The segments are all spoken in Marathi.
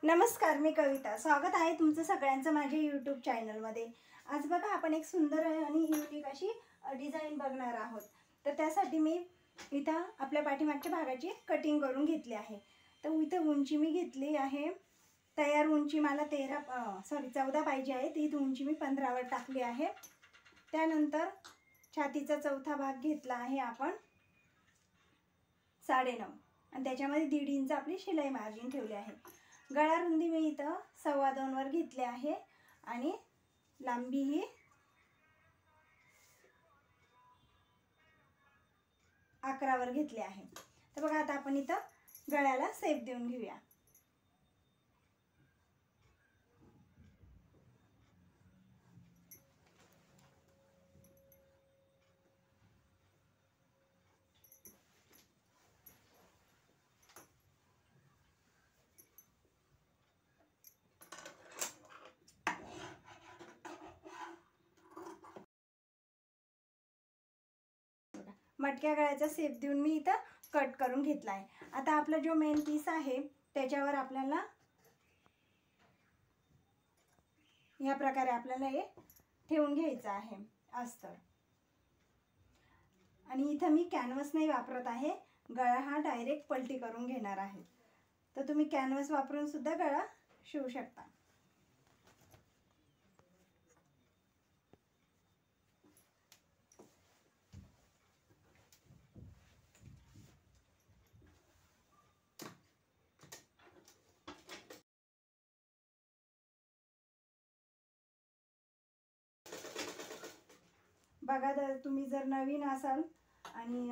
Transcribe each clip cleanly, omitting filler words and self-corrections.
नमस्कार, मी कविता। स्वागत आहे तुमचं सगळ्यांचं माझ्या यूट्यूब चॅनलमध्ये। आज बघा आपण एक सुंदर आणि युनिक अशी डिझाइन बघणार आहोत। तर त्यासाठी मी इथं आपल्या पाठीमागच्या भागाची कटिंग करून घेतली आहे। तर इथं उंची मी घेतली आहे, तयार उंची मला 14 पाहिजे आहे, ती उंची मी 15 वर टाकली आहे। त्यानंतर छातीचा चौथा भाग घेतला आहे आपण 9.5 आणि त्याच्यामध्ये 1.5 इंच आपली शिलाई मार्जिन ठेवली आहे। गळा रुंदी मी इथं 2.25 वर घेतले आहे आणि लांबी ही 11 वर घेतली आहे। तर बघा आता आपण इथं गळ्याला शेप देऊन घेऊया। मटक्या गळ्याचा शेप देऊन मी इथं कट करून घेतला आहे। आता आपला जो मेन पीस आहे त्याच्यावर आपल्याला या प्रकारे आपल्याला हे ठेवून घ्यायचं आहे अस्तर। आणि इथं मी कॅनव्हास नाही वापरत आहे, गळा हा डायरेक्ट पलटी करून घेणार आहे। तर तुम्ही कॅनव्हास वापरून सुद्धा गळा शिवू शकता। बघा, तुम्ही जर नवीन असाल आणि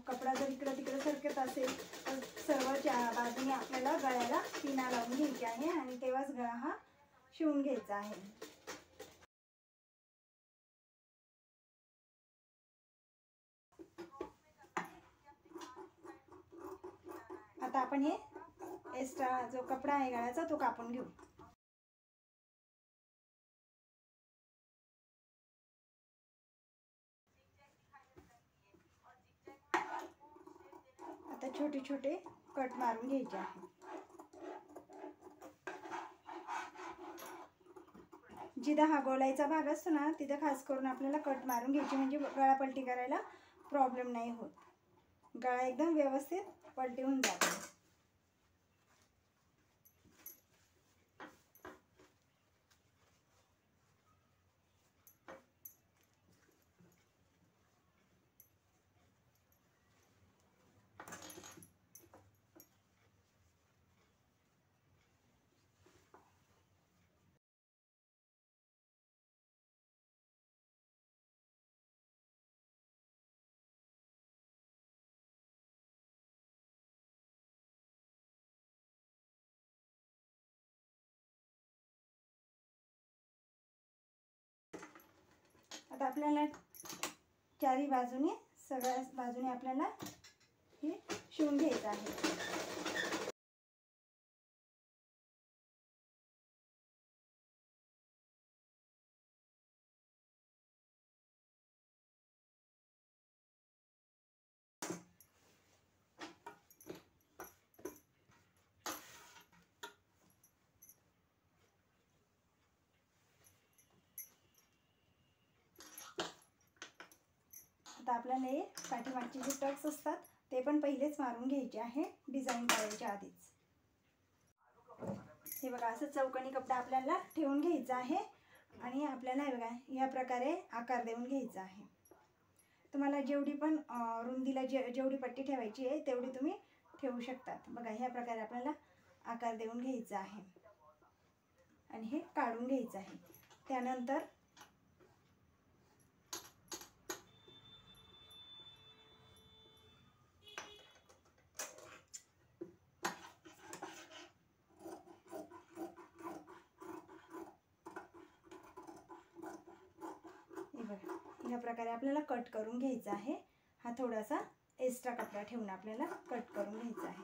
कपडा जर इकडे तिकडे सरकत असेल तर सर्व बाजूने आपल्याला गळ्याला पिना लावून घ्यायची आहे आणि तेव्हाच गळा हा शिवून घ्यायचा आहे। आता आपण हे एक्स्ट्रा जो कपडा आहे गळ्याचा तो कापून घेऊ। आता छोटे छोटे कट मारून घ्यायचे आहे। जिथं हा गोलाईचा भाग असतो ना तिथं खास करून आपल्याला कट मारून घ्यायची, म्हणजे गळा पलटी करायला प्रॉब्लेम नाही होत, गळा एकदम व्यवस्थित पलटी होऊन जातो। आता आपल्याला चारी बाजूने सगळ्या बाजूने आपल्याला हे शिवून घ्यायचं आहे। आता आपल्याला हे पाठीमागचे जे टक्स असतात ते पण पहिलेच मारून घ्यायचे आहे डिझाइन करायच्या आधीच। हे बघा, असं चौकोनी कपडा आपल्याला ठेवून घ्यायचा आहे आणि आपल्याला हे बघा या प्रकारे आकार देऊन घ्यायचा आहे। तुम्हाला जेवढी पण रुंदीला जेवढी पट्टी ठेवायची आहे तेवढी तुम्ही ठेवू शकतात। बघा, ह्या प्रकारे आपल्याला आकार देऊन घ्यायचा आहे आणि हे काढून घ्यायचं आहे। त्यानंतर या प्रकारे आपल्याला कट करून घ्यायचा आहे। हा थोडासा एक्स्ट्रा कपडा ठेवून आपल्याला कट करून घ्यायचा आहे।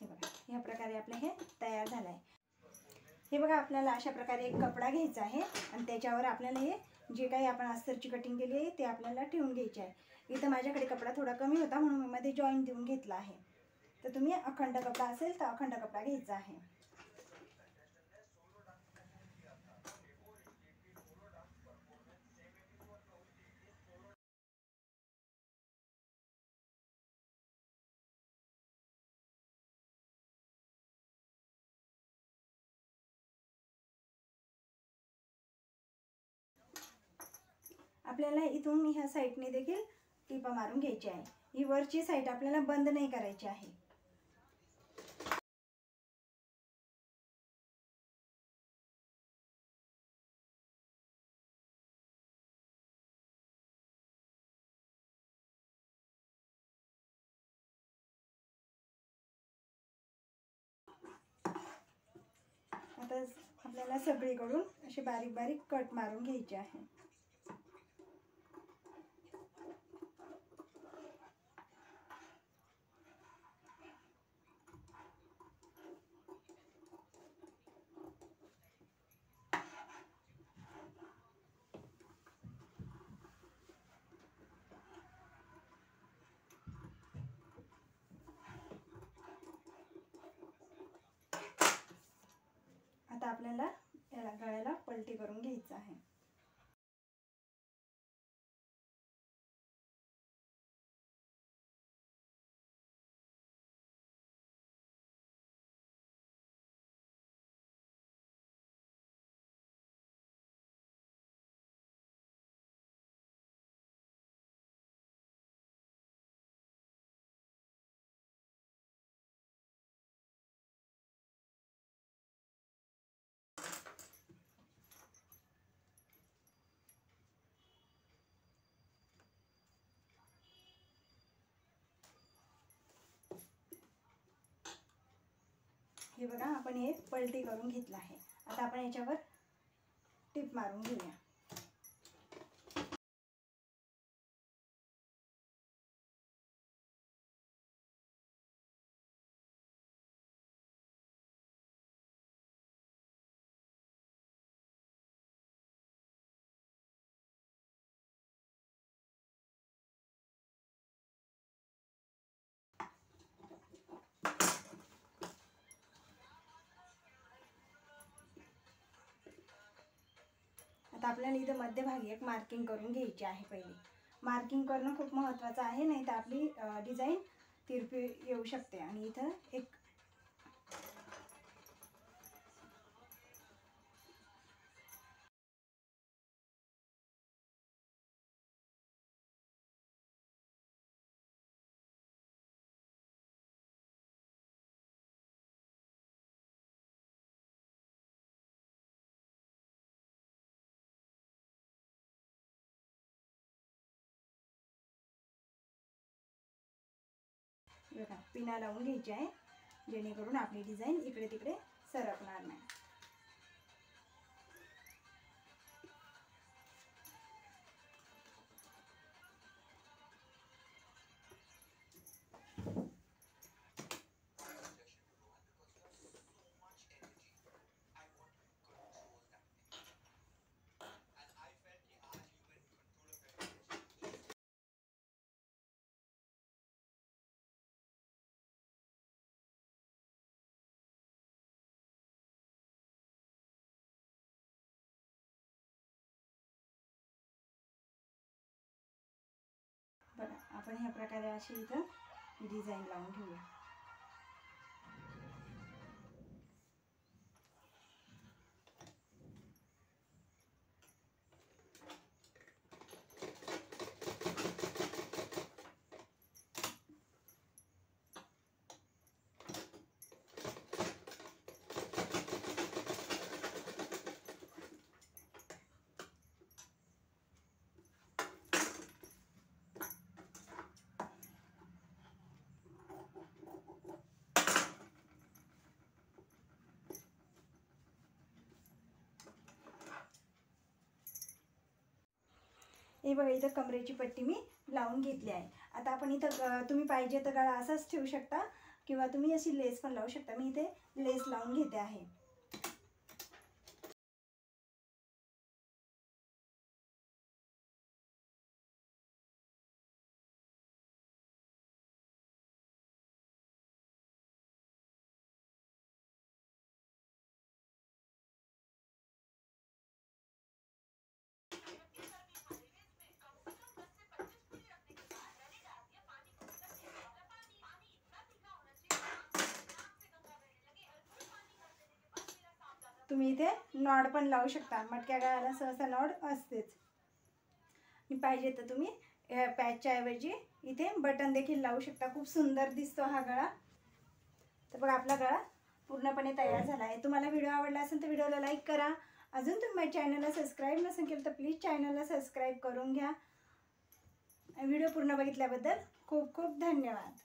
हे बघा, या प्रकारे आपलं हे तयार झालं आहे। हे बघा, आपल्याला अशा प्रकारे एक कपडा घ्यायचा आहे आणि त्याच्यावर आपल्याला हे जे काही आपण अस्तरची कटिंग केली आहे ते आपल्याला ठेवून घ्यायचे आहे। इथं माझ्याकडे कपडा थोडा कमी होता म्हणून मी मध्ये जॉईंट देऊन घेतला आहे। तर तुम्ही अखंड कपडा असेल तर अखंड कपडा घ्यायचा आहे। आपल्याला इथून ह्या साईडने देखील टिपा मारून घ्यायची आहे। ही वरची साईड आपल्याला बंद नाही करायची आहे। आता आपल्याला सगळीकडून असे बारीक बारीक कट मारून घ्यायचे आहे। आता आपल्याला याला गळ्याला पलटी करून घ्यायचं आहे। हे बघा, आपण हे पलटी करून घेतलं आहे। आता आपण याच्यावर टिप मारून घेऊया। आता आपल्याला इथं मध्यभागी एक मार्किंग करून घ्यायची आहे। पहिले मार्किंग करणं खूप महत्त्वाचं आहे, नाही तर आपली डिझाईन तिरपी येऊ शकते। आणि इथं एक बघा पिना लावून घ्यायची आहे, जेणेकरून आपली डिझाईन इकडे तिकडे सरकणार नाही। बघा, आपण ह्या प्रकारे अशी इथं डिझाईन लावून घेऊया। हे बघा, इथं कमरेची पट्टी मी लावून घेतली आहे। आता आपण इथं तुम्ही पाहिजे तर गळा असाच ठेवू शकता किंवा तुम्ही अशी लेस पण लावू शकता। मी इथे लेस लावून घेते आहे। तुम्ही इथे नॉड पण लावू शकता. मटक्या गळ्याला सहसा नॉड असतेच. आणि पाहिजे तर तुम्ही पॅचच्या ऐवजी इथे बटन देखील लावू शकता. खूप सुंदर दिसतो हा गळा. तर बघा आपला गळा पूर्णपणे तयार झाला आहे. तुम्हाला व्हिडिओ आवडला असेल तर व्हिडिओला लाईक करा. अजून तुम्ही माझ्या चॅनलला सबस्क्राईब नसेल केलं तर प्लीज चॅनलला सबस्क्राईब करून घ्या. व्हिडिओ पूर्ण बघितल्याबद्दल खूप खूप धन्यवाद.